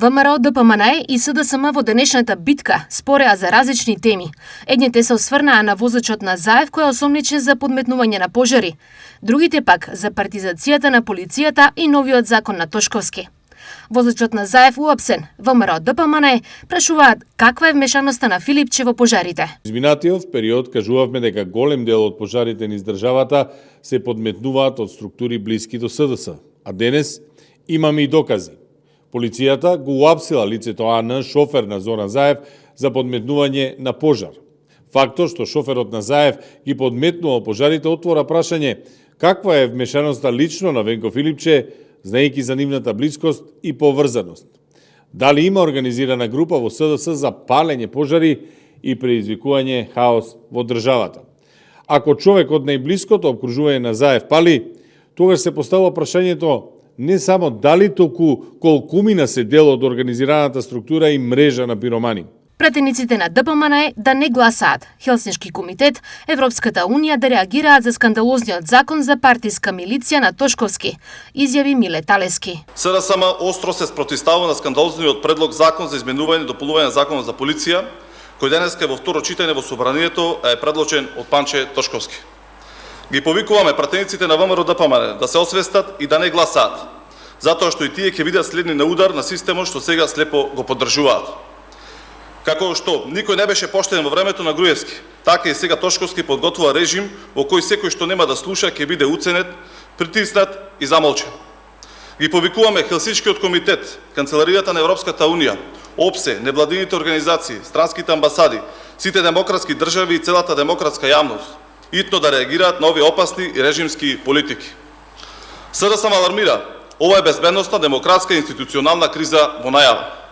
ВМРО, ДПМНЕ и СДСМ во денешната битка спореа за различни теми. Едните се осврнаа на возачот на Заев кој е осомничен за подметнување на пожари. Другите пак за партизацијата на полицијата и новиот закон на Тошковски. Возачот на Заев уапсен, ВМРО, ДПМНЕ прашуваат каква е вмешаноста на Филипче во пожарите. Изминатиот период кажувавме дека голем дел од пожарите низ државата се подметнуваат од структури блиски до СДС, а денес имаме и докази. Полицијата го уапсила лицето АН, шофер на Зоран Заев, за подметнување на пожар. Фактот што шоферот на Заев ги подметнувал пожарите отвора прашање каква е вмешаноста лично на Венко Филипче, знаејќи за нивната блискост и поврзаност. Дали има организирана група во СДС за палење пожари и предизвикување хаос во државата? Ако човек од најблиското обкружување на Заев пали, тогаш се поставува прашањето не само дали толку колкумина се дел од организираната структура и мрежа на пиромани. Пратениците на ДПМНЕ да не гласаат, Хелсиншки комитет, Европската унија да реагираат за скандалозниот закон за партиска милиција на Тошковски, изјави Миле Талески. СДСМ остро се спротивстава на скандалозниот предлог закон за изменување и дополнување на законот за полиција, кој денеска во второ читање во собранието е предложен од Панче Тошковски. Ги повикуваме пратениците на ВМРО ДПМНЕ да се освестат и да не гласаат, затоа што и тие ќе бидат следни на удар на системот што сега слепо го поддржуваат. Како што никој не беше поштен во времето на Груевски, така и сега Тошковски подготвува режим во кој секој што нема да слуша ќе биде уценет, притиснат и замолчен. Ги повикуваме Хелсиншкиот комитет, Канцеларијата на Европската унија, ОПСЕ, невладините организации, странските амбасади, сите демократски држави и целата демократска јавност итно да реагираат на овие опасни и режимски политики. СДСМ алармира, ова е безбедносна, демократска и институционална криза во најава.